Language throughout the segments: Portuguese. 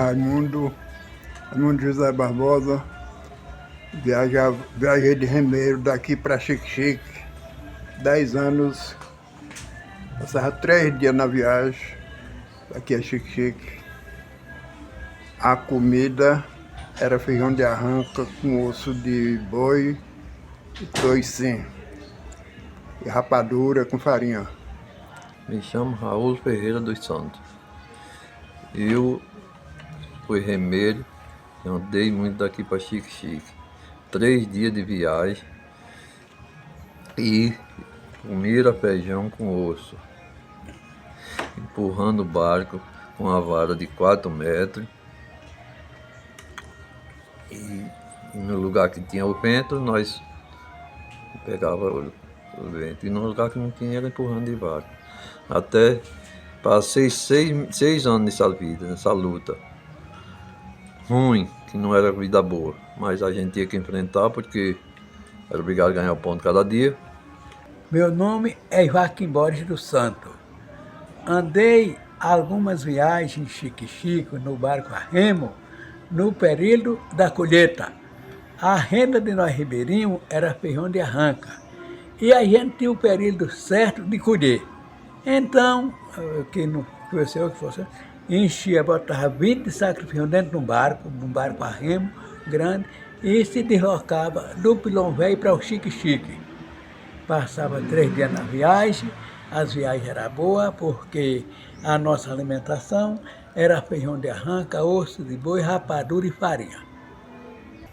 Raimundo José Barbosa. Viajei de remeiro daqui para Xique-Xique, 10 anos. Passava 3 dias na viagem, daqui a Xique-Xique. A comida era feijão de arranca com osso de boi e toicinho. E rapadura com farinha. Me chamo Raul Ferreira dos Santos. Eu fui remeiro, andei muito daqui para Xique-Xique. 3 dias de viagem e comia feijão com osso, empurrando o barco com a vara de 4 metros. E no lugar que tinha o vento, nós pegava o vento. E no lugar que não tinha, era empurrando de barco. Até passei 6 anos nessa vida, nessa luta. Ruim, que não era vida boa. Mas a gente tinha que enfrentar porque era obrigado a ganhar o pão de cada dia. Meu nome é Joaquim Borges dos Santos. Andei algumas viagens em Xique-Xique, no barco a remo, no período da colheita. A renda de nós ribeirinhos era feijão de arranca. E a gente tinha o período certo de colher. Então, que não fosse eu que fosse, enchia, botava 20 sacos de feijão dentro de um barco a remo grande, e se deslocava do Pilão Velho para o Xique-Xique. Passava 3 dias na viagem, as viagens eram boas porque a nossa alimentação era feijão de arranca, osso de boi, rapadura e farinha.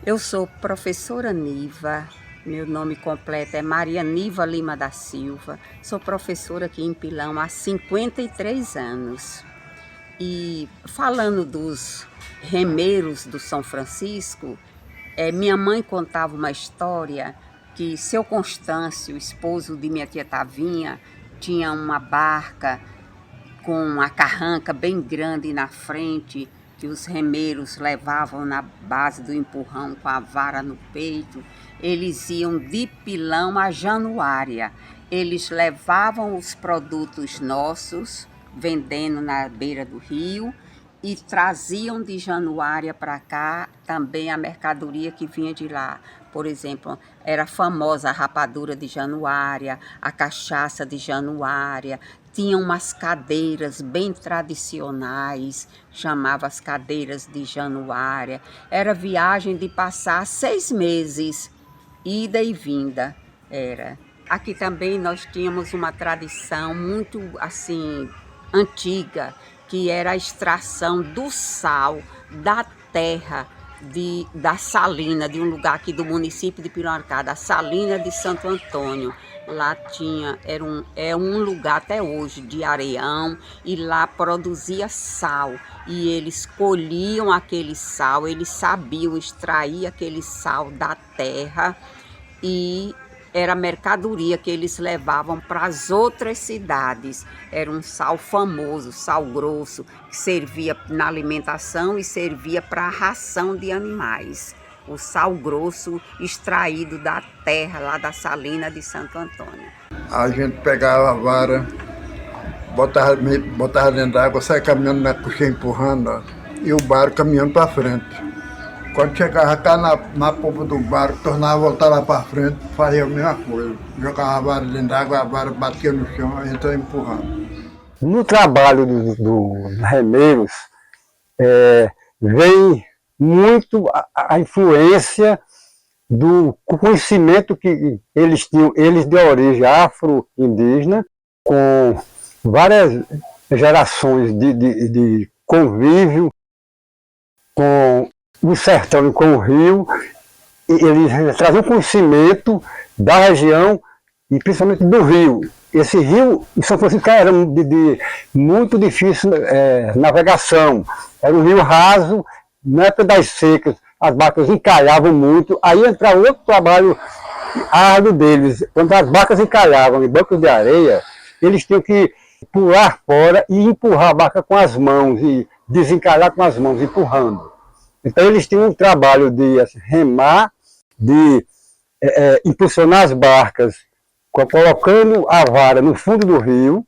Eu sou professora Niva, meu nome completo é Maria Niva Lima da Silva, sou professora aqui em Pilão há 53 anos. E falando dos remeiros do São Francisco, minha mãe contava uma história que seu Constâncio, esposo de minha tia Tavinha, tinha uma barca com uma carranca bem grande na frente, que os remeiros levavam na base do empurrão com a vara no peito. Eles iam de Pilão a Januária. Eles levavam os produtos nossos, vendendo na beira do rio, e traziam de Januária para cá também a mercadoria que vinha de lá. Por exemplo, era famosa a rapadura de Januária, a cachaça de Januária, tinha umas cadeiras bem tradicionais, chamava as cadeiras de Januária. Era viagem de passar 6 meses, ida e vinda era. Aqui também nós tínhamos uma tradição muito assim antiga, que era a extração do sal da terra da salina, de um lugar aqui do município de Piracicaba, a salina de Santo Antônio. Lá tinha, é um lugar até hoje de areião, e lá produzia sal, e eles colhiam aquele sal, eles sabiam extrair aquele sal da terra, e era mercadoria que eles levavam para as outras cidades. Era um sal famoso, sal grosso, que servia na alimentação e servia para a ração de animais. O sal grosso extraído da terra, lá da salina de Santo Antônio. A gente pegava a vara, botava dentro d'água, saia caminhando na coxinha empurrando, ó, e o barco caminhando para frente. Quando chegava cá na polpa do barco, tornava a voltar lá para frente, fazia a mesma coisa. Jogava a vara dentro d'água, a vara batia no chão, a gente ia empurrando. No trabalho dos remeiros, vem muito a influência do conhecimento que eles tinham, eles de origem afro-indígena, com várias gerações de convívio com o sertão e com o rio. E eles traziam conhecimento da região e principalmente do rio. Esse rio em São Francisco era muito difícil navegação, era um rio raso. Na época das secas, as barcas encalhavam muito, aí entrava outro trabalho árduo deles. Quando as barcas encalhavam em bancos de areia, eles tinham que pular fora e empurrar a barca com as mãos, e desencalhar com as mãos, empurrando. Então eles tinham um trabalho de remar, de impulsionar as barcas, colocando a vara no fundo do rio,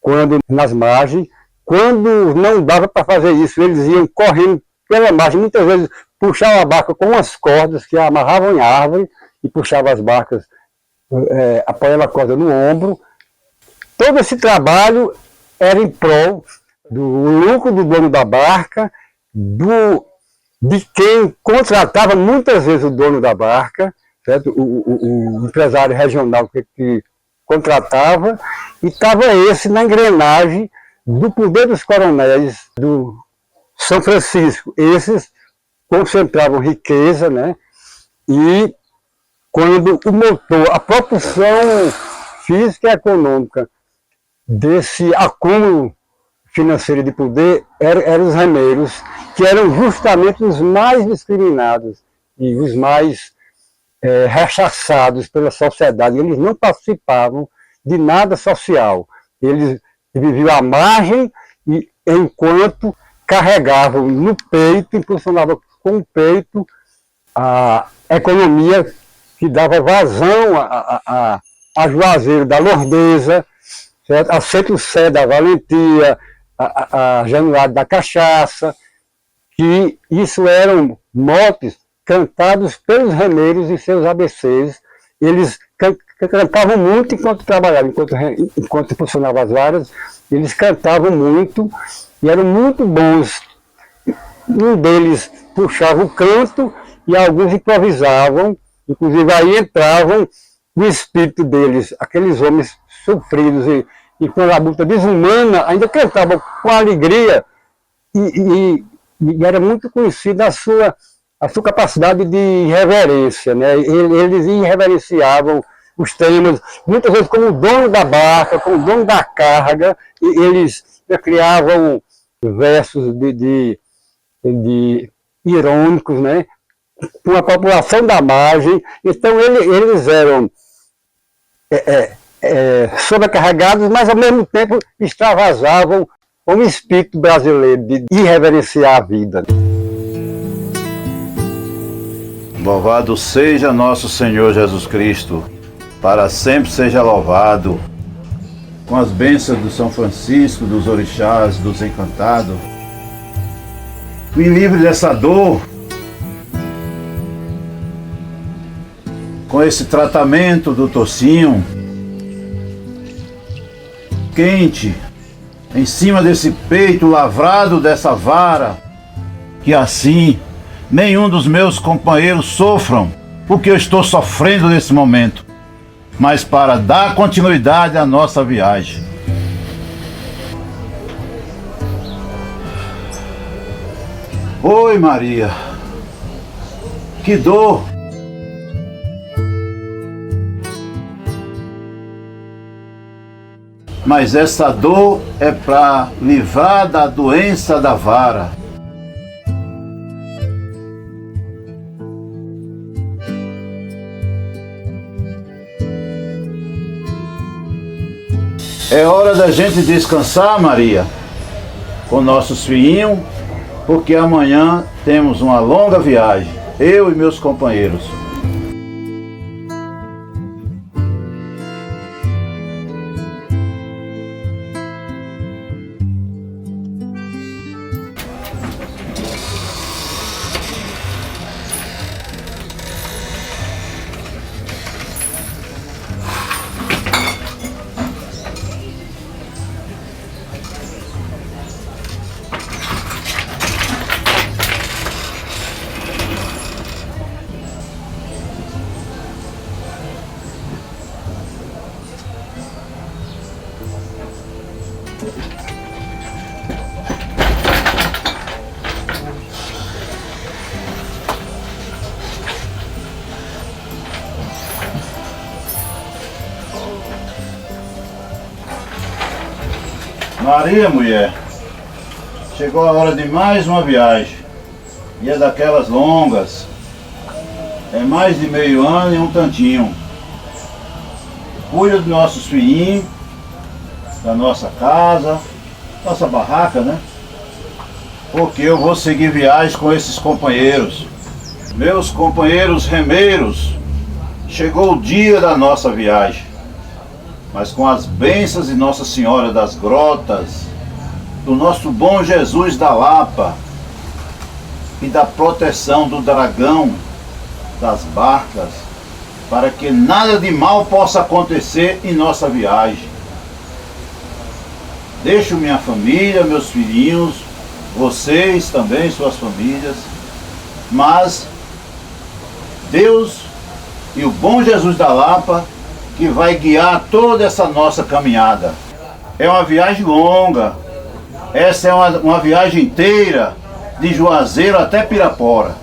quando nas margens, quando não dava para fazer isso, eles iam correndo pela margem, muitas vezes puxavam a barca com umas cordas que amarravam em árvore e puxavam as barcas, apoiando a corda no ombro. Todo esse trabalho era em prol do lucro do dono da barca, de quem contratava muitas vezes o dono da barca, certo? O empresário regional que contratava, e estava esse na engrenagem do poder dos coronéis do São Francisco. Esses concentravam riqueza, né? E quando o motor, a propulsão física e econômica desse acúmulo financeiro de poder eram os remeiros, que eram justamente os mais discriminados e os mais rechaçados pela sociedade. Eles não participavam de nada social. Eles viviam à margem e, enquanto carregavam no peito, impulsionavam com o peito a economia que dava vazão a Juazeiro da Lordeza, certo? A Centro-Sé da Valentia, a Januário da Cachaça, que isso eram motes cantados pelos remeiros e seus ABCs. Eles cantavam muito enquanto trabalhavam, enquanto funcionavam as varas, eles cantavam muito e eram muito bons. Um deles puxava o canto e alguns improvisavam, inclusive aí entravam o espírito deles, aqueles homens sofridos e com a luta desumana, ainda cantavam com alegria e era muito conhecida a sua capacidade de irreverência, né? Eles irreverenciavam os temas, muitas vezes como o dono da barca, como o dono da carga, e eles criavam versos de irônicos, né? Com a população da margem. Então eles eram sobrecarregados, mas ao mesmo tempo extravasavam com o espírito brasileiro de irreverenciar a vida. Louvado seja nosso Senhor Jesus Cristo, para sempre seja louvado. Com as bênçãos do São Francisco, dos orixás, dos encantados, me livre dessa dor, com esse tratamento do tocinho quente, em cima desse peito lavrado dessa vara, que assim nenhum dos meus companheiros sofram o que eu estou sofrendo nesse momento, mas para dar continuidade à nossa viagem. Oi, Maria, que dor! Mas essa dor é para livrar da doença da vara. É hora da gente descansar, Maria, com nossos filhinhos, porque amanhã temos uma longa viagem, eu e meus companheiros. Maria, mulher, chegou a hora de mais uma viagem, e é daquelas longas, é mais de meio ano e um tantinho. Cuida dos nossos filhinhos, da nossa casa, nossa barraca, né? Porque eu vou seguir viagem com esses companheiros. Meus companheiros remeiros, chegou o dia da nossa viagem. Mas com as bênçãos de Nossa Senhora das Grotas, do nosso bom Jesus da Lapa e da proteção do dragão das barcas, para que nada de mal possa acontecer em nossa viagem. Deixo minha família, meus filhinhos, vocês também, suas famílias, mas Deus e o bom Jesus da Lapa que vai guiar toda essa nossa caminhada. É uma viagem longa, essa é uma viagem inteira de Juazeiro até Pirapora.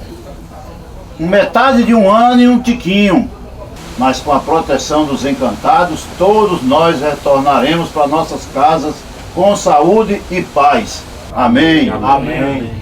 Metade de um ano e um tiquinho, mas com a proteção dos encantados, todos nós retornaremos para nossas casas com saúde e paz. Amém. Amém.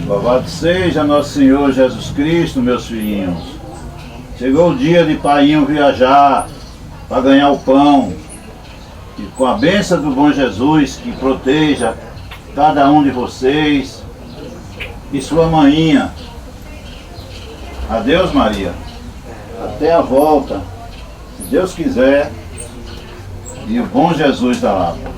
Louvado seja nosso Senhor Jesus Cristo, meus filhinhos. Chegou o dia de paiinho viajar para ganhar o pão. E com a bênção do bom Jesus que proteja cada um de vocês e sua maninha. Adeus, Maria. Até a volta, se Deus quiser, e o bom Jesus da Lapa.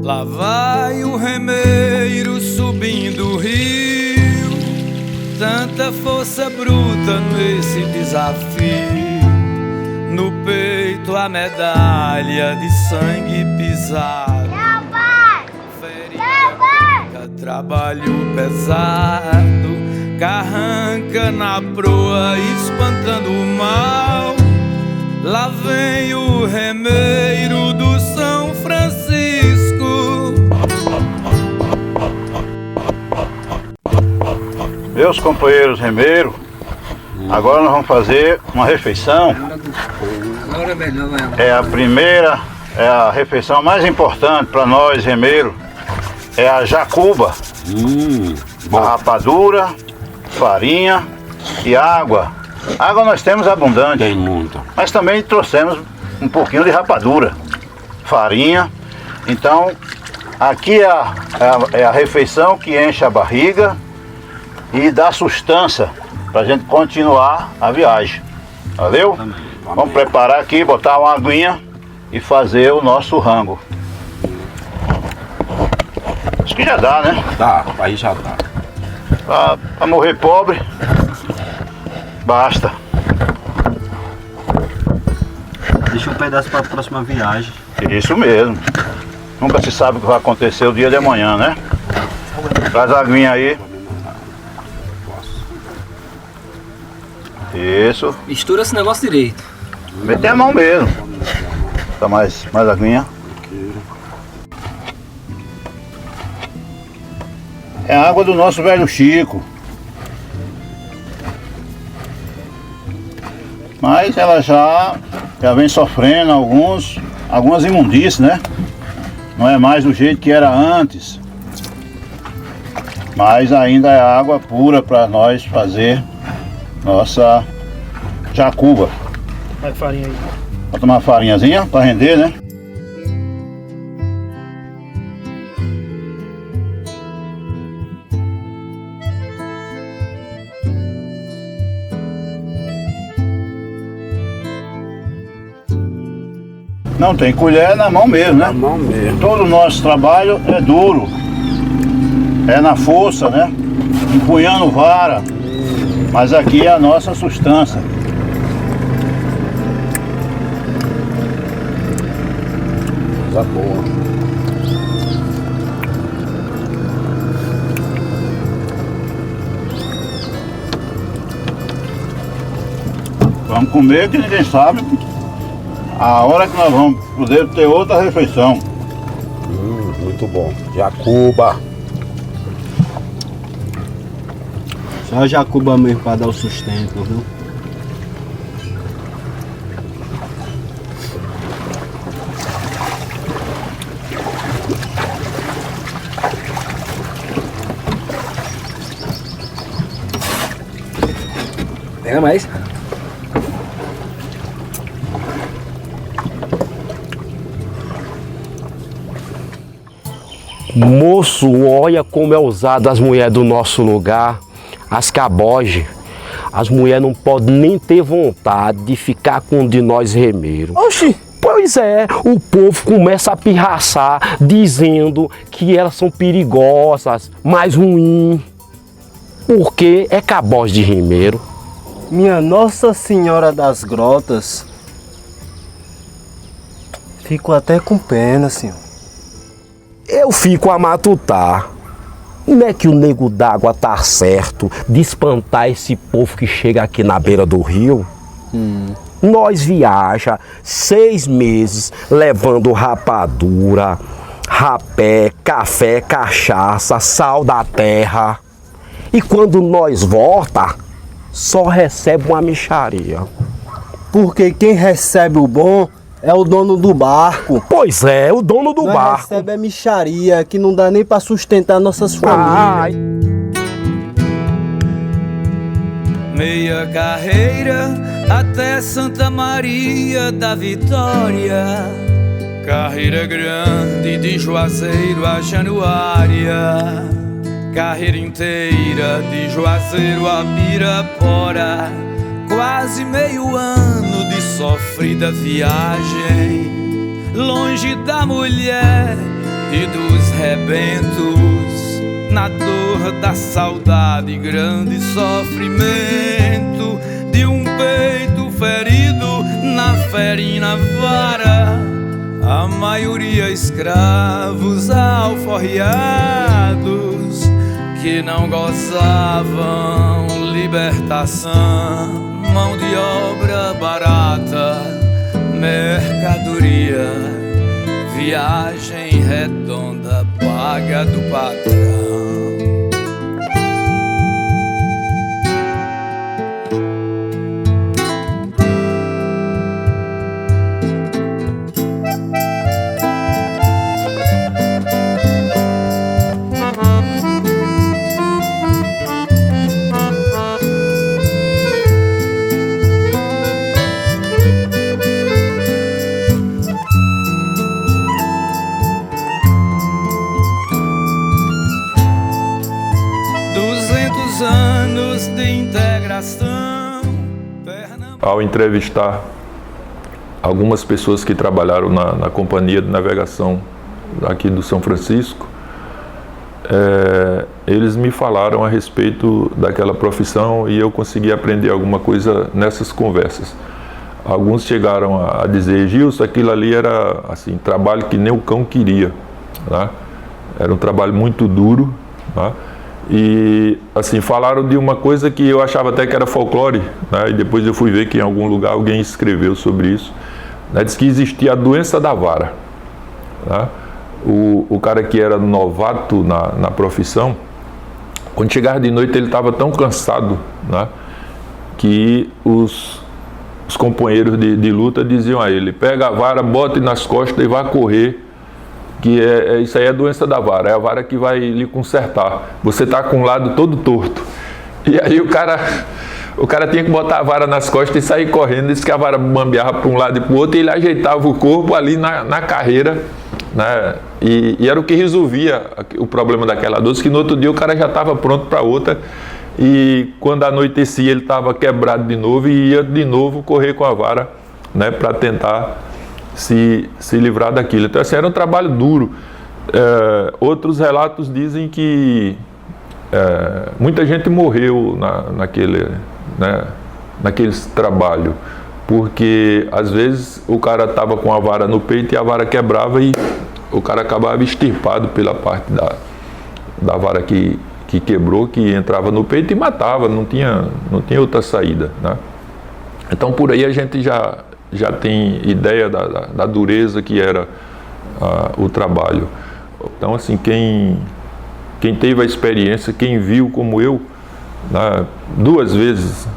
Lá vai o remeiro subindo o rio, tanta força bruta nesse desafio. No peito a medalha de sangue pisado, ferida, trabalho pesado, carranca na proa espantando o mal. Lá vem o remeiro do São Francisco. Meus companheiros remeiros, agora nós vamos fazer uma refeição. É a primeira, é a refeição mais importante para nós remeiros. É a jacuba, a rapadura farinha e água. Água nós temos abundante. Tem muito. Mas também trouxemos um pouquinho de rapadura, farinha. Então, aqui é a refeição que enche a barriga e dá sustância para a gente continuar a viagem. Valeu? Vamos preparar aqui, botar uma aguinha e fazer o nosso rango. Acho que já dá, né? Dá, aí já dá. Pra morrer pobre, basta. Deixa um pedaço para a próxima viagem. Isso mesmo. Nunca se sabe o que vai acontecer o dia de amanhã, né? Traz a aguinha aí. Isso. Mistura esse negócio direito. Meter a mão mesmo. Tá mais aguinha. É a água do nosso velho Chico. Mas ela já vem sofrendo algumas imundícies, né? Não é mais do jeito que era antes. Mas ainda é água pura para nós fazer nossa jacuba. Vai farinha aí. Vou tomar uma farinhazinha para render, né? Não tem colher, na mão mesmo, né? Na mão mesmo. Todo o nosso trabalho é duro. É na força, né? Empunhando vara. Mas aqui é a nossa sustância. Coisa boa. Vamos comer que ninguém sabe a hora que nós vamos poder ter outra refeição. Muito bom. Jacuba. Só a jacuba mesmo para dar o sustento, viu? Pega mais. Moço, olha como é usado as mulheres do nosso lugar, as caboges. As mulheres não podem nem ter vontade de ficar com um de nós remeiros. Oxi! Pois é, o povo começa a pirraçar, dizendo que elas são perigosas, mais ruins. Porque é caboge de remeiro. Minha Nossa Senhora das Grotas. Fico até com pena, senhor. Eu fico a matutar. Como é que o nego d'água tá certo de espantar esse povo que chega aqui na beira do rio? Nós viaja 6 meses levando rapadura, rapé, café, cachaça, sal da terra. E quando nós volta, só recebe uma mixaria. Porque quem recebe o bom é o dono do barco. Pois é, o dono do Nós barco. recebe a mixaria que não dá nem para sustentar nossas famílias. Meia carreira até Santa Maria da Vitória. Carreira grande de Juazeiro a Januária. Carreira inteira de Juazeiro a Pirapora. Quase meio ano de sofrida viagem, longe da mulher e dos rebentos, na dor da saudade, grande sofrimento de um peito ferido na ferina vara. A maioria escravos alforriados que não gozavam libertação. Mão de obra barata, mercadoria, viagem redonda, paga do patrão. coração. Ao entrevistar algumas pessoas que trabalharam na companhia de navegação aqui do São Francisco, eles me falaram a respeito daquela profissão e eu consegui aprender alguma coisa nessas conversas. Alguns chegaram a dizer: Gilson, aquilo ali era assim, trabalho que nem o cão queria, né? Era um trabalho muito duro, né? E assim, falaram de uma coisa que eu achava até que era folclore, né? E depois eu fui ver que em algum lugar alguém escreveu sobre isso, né? Diz que existia a doença da vara, né? O cara que era novato na profissão, quando chegava de noite ele estava tão cansado, né? Que os companheiros de luta diziam a ele: pega a vara, bote nas costas e vá correr, que isso aí é a doença da vara, é a vara que vai lhe consertar, você está com um lado todo torto. E aí o cara tinha que botar a vara nas costas e sair correndo, disse que a vara bambeava para um lado e para o outro, e ele ajeitava o corpo ali na carreira, né? E era o que resolvia o problema daquela dor, que no outro dia o cara já estava pronto para outra, e quando anoitecia ele estava quebrado de novo e ia de novo correr com a vara, né, para tentar se livrar daquilo. Então assim, era um trabalho duro. Outros relatos dizem que muita gente morreu naquele trabalho, porque às vezes o cara estava com a vara no peito e a vara quebrava e o cara acabava extirpado pela parte da vara que quebrou, que entrava no peito e matava, não tinha outra saída, né? Então por aí a gente já tem ideia da dureza que era o trabalho. Então assim, quem teve a experiência, quem viu como eu, né, 2 vezes,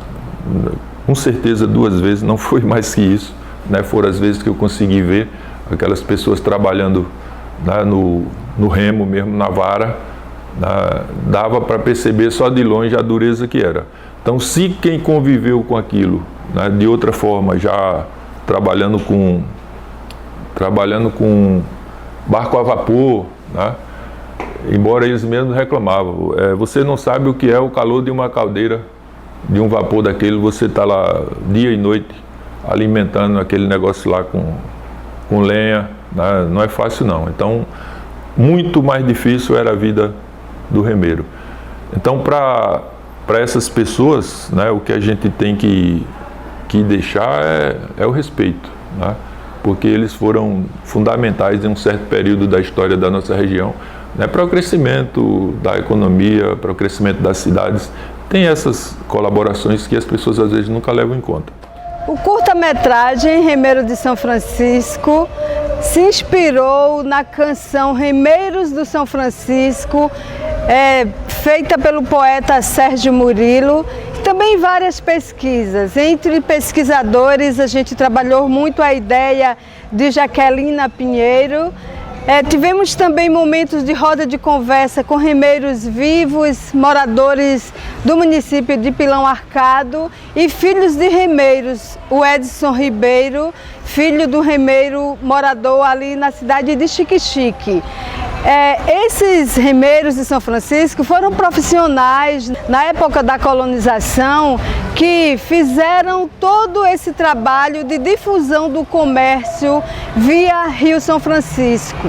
com certeza 2 vezes, não foi mais que isso, né? Foram as vezes que eu consegui ver aquelas pessoas trabalhando, né, no remo mesmo, na vara, né? Dava para perceber só de longe a dureza que era. Então se quem conviveu com aquilo, né, de outra forma, já trabalhando com barco a vapor, né? Embora eles mesmos reclamavam, você não sabe o que é o calor de uma caldeira, de um vapor daquele, você está lá dia e noite alimentando aquele negócio lá com lenha, né? Não é fácil não. Então muito mais difícil era a vida do remeiro. Então para essas pessoas, né, o que a gente tem que deixar é o respeito, né? Porque eles foram fundamentais em um certo período da história da nossa região, né, para o crescimento da economia, para o crescimento das cidades. Tem essas colaborações que as pessoas às vezes nunca levam em conta. O curta-metragem Remeiro de São Francisco se inspirou na canção Remeiros do São Francisco, feita pelo poeta Sérgio Murilo. Também várias pesquisas. Entre pesquisadores, a gente trabalhou muito a ideia de Jaquelina Pinheiro. Tivemos também momentos de roda de conversa com remeiros vivos, moradores do município de Pilão Arcado e filhos de remeiros. O Edson Ribeiro, filho do remeiro morador ali na cidade de Xique-Xique. Esses remeiros de São Francisco foram profissionais na época da colonização que fizeram todo esse trabalho de difusão do comércio via Rio São Francisco.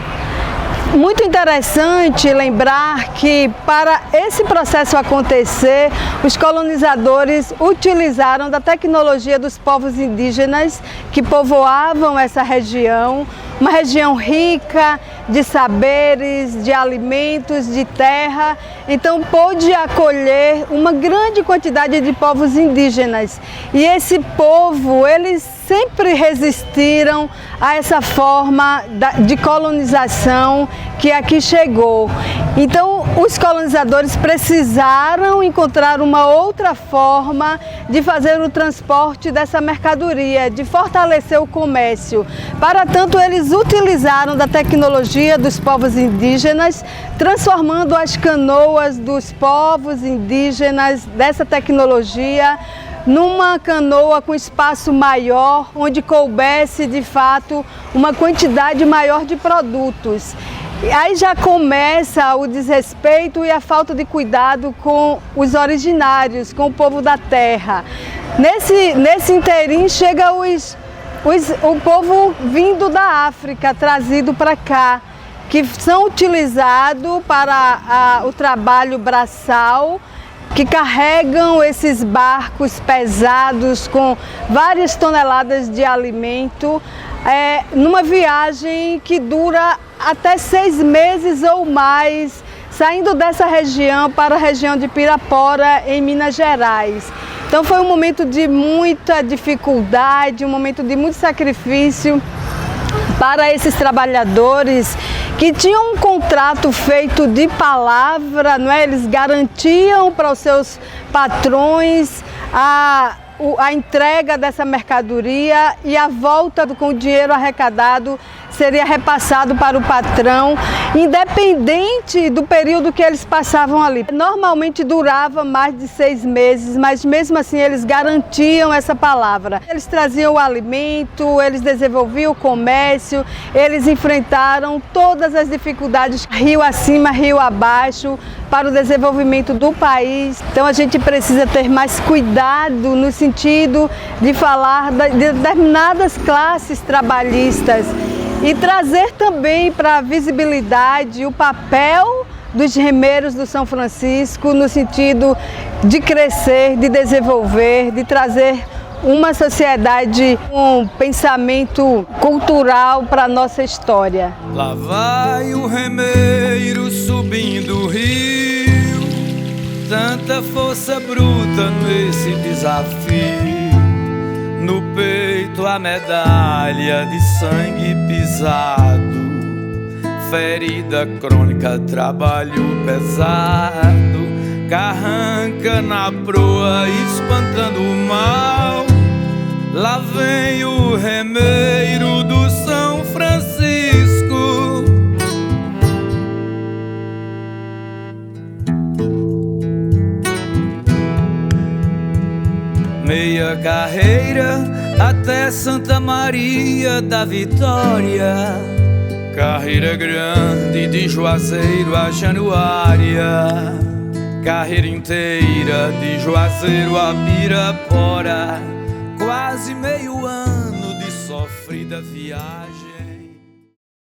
Muito interessante lembrar que para esse processo acontecer, os colonizadores utilizaram da tecnologia dos povos indígenas que povoavam essa região, uma região rica de saberes, de alimentos, de terra, então pôde acolher uma grande quantidade de povos indígenas. E esse povo, eles sempre resistiram a essa forma de colonização que aqui chegou. Então, os colonizadores precisaram encontrar uma outra forma de fazer o transporte dessa mercadoria, de fortalecer o comércio. Para tanto, eles utilizaram da tecnologia dos povos indígenas, transformando as canoas dos povos indígenas dessa tecnologia numa canoa com espaço maior, onde coubesse de fato uma quantidade maior de produtos. E aí já começa o desrespeito e a falta de cuidado com os originários, com o povo da terra. Nesse inteirinho chega o povo vindo da África, trazido para cá, que são utilizados para o trabalho braçal, que carregam esses barcos pesados com várias toneladas de alimento, numa viagem que dura até 6 meses ou mais, saindo dessa região para a região de Pirapora, em Minas Gerais. Então foi um momento de muita dificuldade, um momento de muito sacrifício para esses trabalhadores que tinham um contrato feito de palavra, não é? Eles garantiam para os seus patrões a entrega dessa mercadoria e a volta com o dinheiro arrecadado seria repassado para o patrão, independente do período que eles passavam ali. Normalmente durava mais de 6 meses, mas mesmo assim eles garantiam essa palavra. Eles traziam o alimento, eles desenvolviam o comércio, eles enfrentaram todas as dificuldades, rio acima, rio abaixo, para o desenvolvimento do país. Então a gente precisa ter mais cuidado no sentido de falar de determinadas classes trabalhistas e trazer também para a visibilidade o papel dos remeiros do São Francisco no sentido de crescer, de desenvolver, de trazer uma sociedade com um pensamento cultural para a nossa história. Lá vai o remeiro subindo o rio, tanta força bruta nesse desafio. No peito a medalha de sangue pisado, ferida crônica, trabalho pesado, carranca na proa espantando o mal. Lá vem o remeiro do São Francisco. Meia carreira até Santa Maria da Vitória, carreira grande de Juazeiro a Januária, carreira inteira de Juazeiro a Pirapora, quase meio ano de sofrida viagem.